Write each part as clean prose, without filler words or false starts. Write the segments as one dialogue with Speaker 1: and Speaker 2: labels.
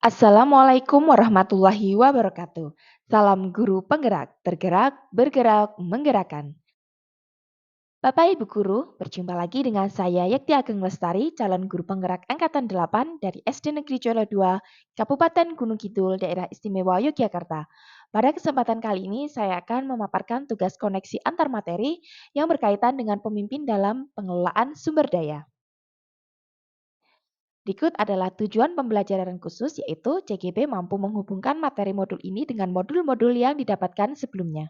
Speaker 1: Assalamualaikum warahmatullahi wabarakatuh. Salam guru penggerak, tergerak, bergerak, menggerakkan. Bapak Ibu Guru, berjumpa lagi dengan saya Yekti Ageng Lestari, calon guru penggerak Angkatan 8 dari SD Negeri Jolo 2, Kabupaten Gunung Kidul, Daerah Istimewa Yogyakarta. Pada kesempatan kali ini, saya akan memaparkan tugas koneksi antar materi yang berkaitan dengan pemimpin dalam pengelolaan sumber daya. Berikut adalah tujuan pembelajaran khusus yaitu CGP mampu menghubungkan materi modul ini dengan modul-modul yang didapatkan sebelumnya.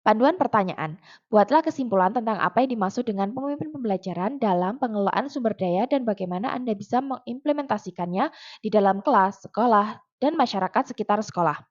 Speaker 1: Panduan pertanyaan. Buatlah kesimpulan tentang apa yang dimaksud dengan pemimpin pembelajaran dalam pengelolaan sumber daya dan bagaimana Anda bisa mengimplementasikannya di dalam kelas, sekolah, dan masyarakat sekitar sekolah.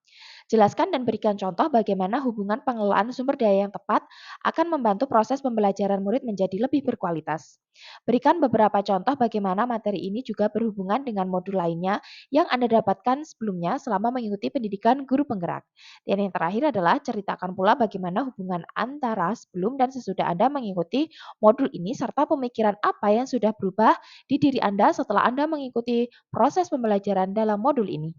Speaker 1: Jelaskan dan berikan contoh bagaimana hubungan pengelolaan sumber daya yang tepat akan membantu proses pembelajaran murid menjadi lebih berkualitas. Berikan beberapa contoh bagaimana materi ini juga berhubungan dengan modul lainnya yang Anda dapatkan sebelumnya selama mengikuti pendidikan guru penggerak. Dan yang terakhir adalah ceritakan pula bagaimana hubungan antara sebelum dan sesudah Anda mengikuti modul ini serta pemikiran apa yang sudah berubah di diri Anda setelah Anda mengikuti proses pembelajaran dalam modul ini.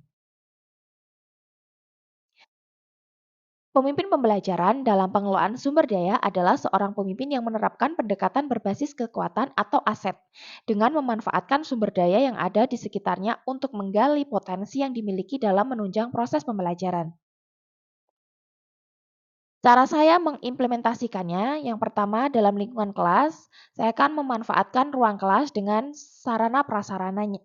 Speaker 1: Pemimpin pembelajaran dalam pengelolaan sumber daya adalah seorang pemimpin yang menerapkan pendekatan berbasis kekuatan atau aset dengan memanfaatkan sumber daya yang ada di sekitarnya untuk menggali potensi yang dimiliki dalam menunjang proses pembelajaran. Cara saya mengimplementasikannya, yang pertama dalam lingkungan kelas, saya akan memanfaatkan ruang kelas dengan sarana prasarananya.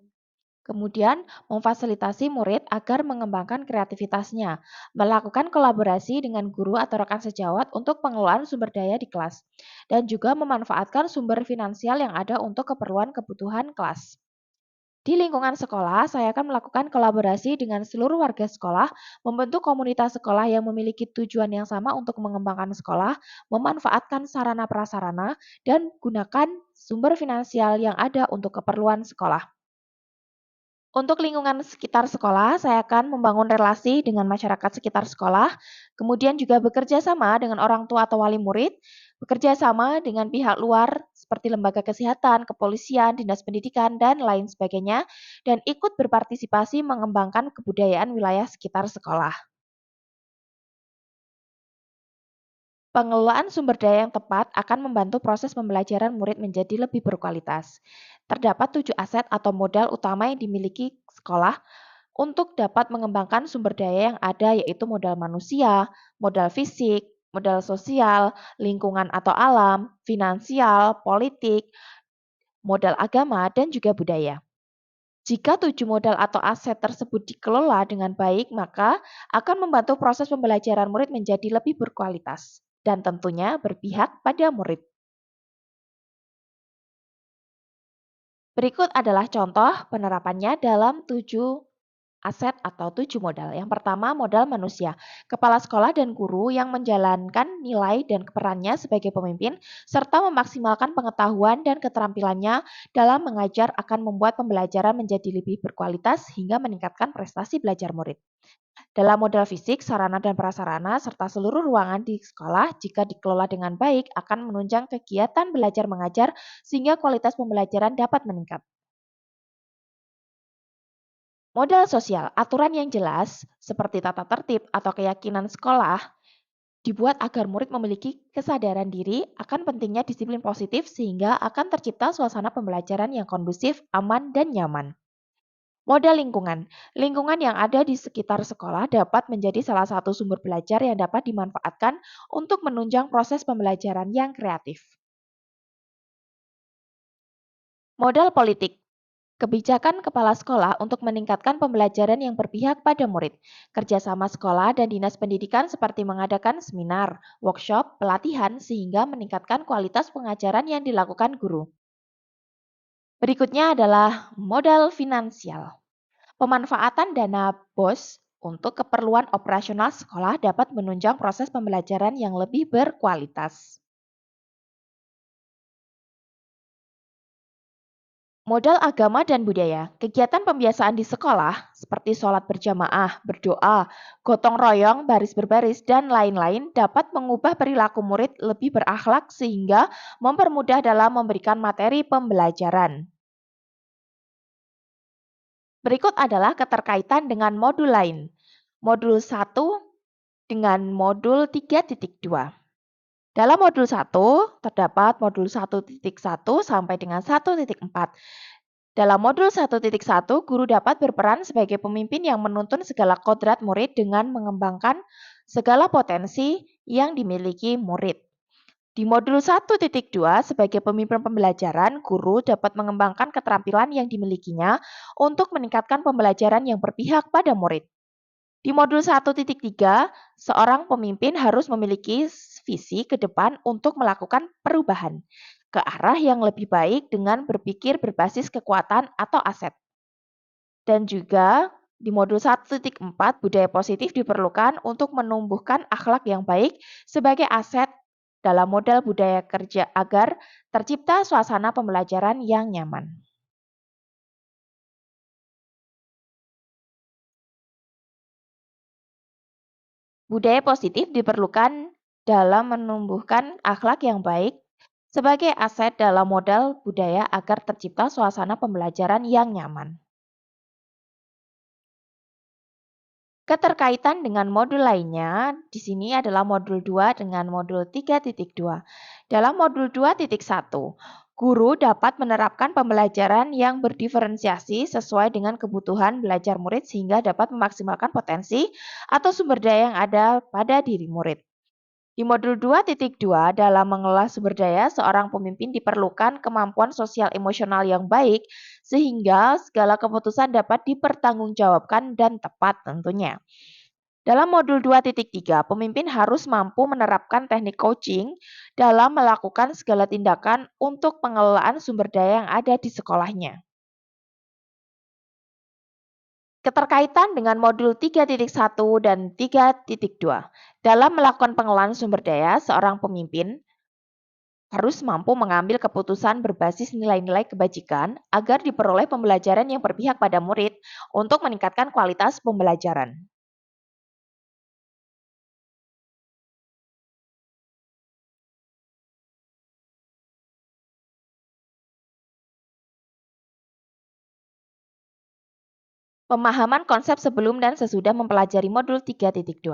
Speaker 1: Kemudian, memfasilitasi murid agar mengembangkan kreativitasnya, melakukan kolaborasi dengan guru atau rekan sejawat untuk pengelolaan sumber daya di kelas, dan juga memanfaatkan sumber finansial yang ada untuk keperluan kebutuhan kelas. Di lingkungan sekolah, saya akan melakukan kolaborasi dengan seluruh warga sekolah, membentuk komunitas sekolah yang memiliki tujuan yang sama untuk mengembangkan sekolah, memanfaatkan sarana prasarana, dan gunakan sumber finansial yang ada untuk keperluan sekolah. Untuk lingkungan sekitar sekolah, saya akan membangun relasi dengan masyarakat sekitar sekolah, kemudian juga bekerja sama dengan orang tua atau wali murid, bekerja sama dengan pihak luar seperti lembaga kesehatan, kepolisian, dinas pendidikan, dan lain sebagainya, dan ikut berpartisipasi mengembangkan kebudayaan wilayah sekitar sekolah. Pengelolaan sumber daya yang tepat akan membantu proses pembelajaran murid menjadi lebih berkualitas. Terdapat 7 aset atau modal utama yang dimiliki sekolah untuk dapat mengembangkan sumber daya yang ada, yaitu modal manusia, modal fisik, modal sosial, lingkungan atau alam, finansial, politik, modal agama, dan juga budaya. Jika 7 modal atau aset tersebut dikelola dengan baik, maka akan membantu proses pembelajaran murid menjadi lebih berkualitas dan tentunya berpihak pada murid. Berikut adalah contoh penerapannya dalam 7 aset atau 7 modal. Yang pertama, modal manusia. Kepala sekolah dan guru yang menjalankan nilai dan perannya sebagai pemimpin, serta memaksimalkan pengetahuan dan keterampilannya dalam mengajar akan membuat pembelajaran menjadi lebih berkualitas hingga meningkatkan prestasi belajar murid. Dalam modal fisik, sarana dan prasarana, serta seluruh ruangan di sekolah, jika dikelola dengan baik, akan menunjang kegiatan belajar mengajar sehingga kualitas pembelajaran dapat meningkat. Modal sosial, aturan yang jelas seperti tata tertib atau keyakinan sekolah dibuat agar murid memiliki kesadaran diri akan pentingnya disiplin positif sehingga akan tercipta suasana pembelajaran yang kondusif, aman, dan nyaman. Modal lingkungan. Lingkungan yang ada di sekitar sekolah dapat menjadi salah satu sumber belajar yang dapat dimanfaatkan untuk menunjang proses pembelajaran yang kreatif. Modal politik. Kebijakan kepala sekolah untuk meningkatkan pembelajaran yang berpihak pada murid. Kerjasama sekolah dan dinas pendidikan seperti mengadakan seminar, workshop, pelatihan sehingga meningkatkan kualitas pengajaran yang dilakukan guru. Berikutnya adalah modal finansial. Pemanfaatan dana BOS untuk keperluan operasional sekolah dapat menunjang proses pembelajaran yang lebih berkualitas. Modal agama dan budaya. Kegiatan pembiasaan di sekolah seperti sholat berjamaah, berdoa, gotong royong, baris berbaris, dan lain-lain dapat mengubah perilaku murid lebih berakhlak sehingga mempermudah dalam memberikan materi pembelajaran. Berikut adalah keterkaitan dengan modul lain. Modul 1 dengan modul 3.2. Dalam modul 1 terdapat modul 1.1 sampai dengan 1.4. Dalam modul 1.1, guru dapat berperan sebagai pemimpin yang menuntun segala kodrat murid dengan mengembangkan segala potensi yang dimiliki murid. Di modul 1.2, sebagai pemimpin pembelajaran, guru dapat mengembangkan keterampilan yang dimilikinya untuk meningkatkan pembelajaran yang berpihak pada murid. Di modul 1.3, seorang pemimpin harus memiliki visi ke depan untuk melakukan perubahan ke arah yang lebih baik dengan berpikir berbasis kekuatan atau aset. Dan juga di modul 1.4, budaya positif diperlukan untuk menumbuhkan akhlak yang baik sebagai aset dalam modal budaya kerja agar tercipta suasana pembelajaran yang nyaman. Budaya positif diperlukan dalam menumbuhkan akhlak yang baik sebagai aset dalam modal budaya agar tercipta suasana pembelajaran yang nyaman. Keterkaitan dengan modul lainnya, di sini adalah modul 2 dengan modul 3.2. Dalam modul 2.1, guru dapat menerapkan pembelajaran yang berdiferensiasi sesuai dengan kebutuhan belajar murid sehingga dapat memaksimalkan potensi atau sumber daya yang ada pada diri murid. Di modul 2.2, dalam mengelola sumber daya, seorang pemimpin diperlukan kemampuan sosial emosional yang baik sehingga segala keputusan dapat dipertanggungjawabkan dan tepat tentunya. Dalam modul 2.3, pemimpin harus mampu menerapkan teknik coaching dalam melakukan segala tindakan untuk pengelolaan sumber daya yang ada di sekolahnya. Keterkaitan dengan modul 3.1 dan 3.2. Dalam melakukan pengelolaan sumber daya, seorang pemimpin harus mampu mengambil keputusan berbasis nilai-nilai kebajikan agar diperoleh pembelajaran yang berpihak pada murid untuk meningkatkan kualitas pembelajaran. Pemahaman konsep sebelum dan sesudah mempelajari modul 3.2.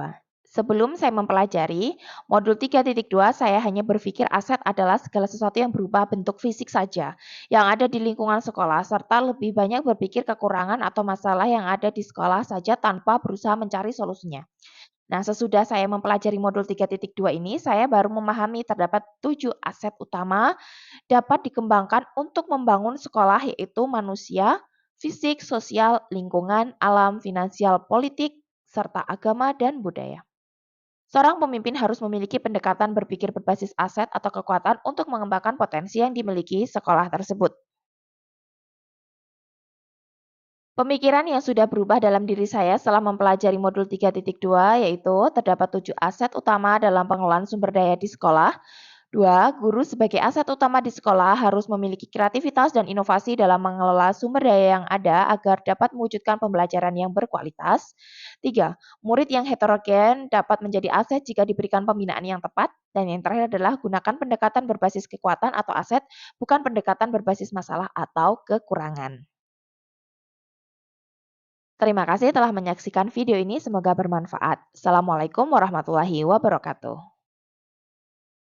Speaker 1: Sebelum saya mempelajari modul 3.2, saya hanya berpikir aset adalah segala sesuatu yang berubah bentuk fisik saja, yang ada di lingkungan sekolah, serta lebih banyak berpikir kekurangan atau masalah yang ada di sekolah saja tanpa berusaha mencari solusinya. Nah, sesudah saya mempelajari modul 3.2 ini, saya baru memahami terdapat 7 aset utama dapat dikembangkan untuk membangun sekolah, yaitu manusia, fisik, sosial, lingkungan, alam, finansial, politik, serta agama dan budaya. Seorang pemimpin harus memiliki pendekatan berpikir berbasis aset atau kekuatan untuk mengembangkan potensi yang dimiliki sekolah tersebut. Pemikiran yang sudah berubah dalam diri saya setelah mempelajari modul 3.2 yaitu terdapat 7 aset utama dalam pengelolaan sumber daya di sekolah. 2, guru sebagai aset utama di sekolah harus memiliki kreativitas dan inovasi dalam mengelola sumber daya yang ada agar dapat mewujudkan pembelajaran yang berkualitas. 3, murid yang heterogen dapat menjadi aset jika diberikan pembinaan yang tepat. Dan yang terakhir adalah gunakan pendekatan berbasis kekuatan atau aset, bukan pendekatan berbasis masalah atau kekurangan. Terima kasih telah menyaksikan video ini, semoga bermanfaat. Assalamualaikum warahmatullahi wabarakatuh.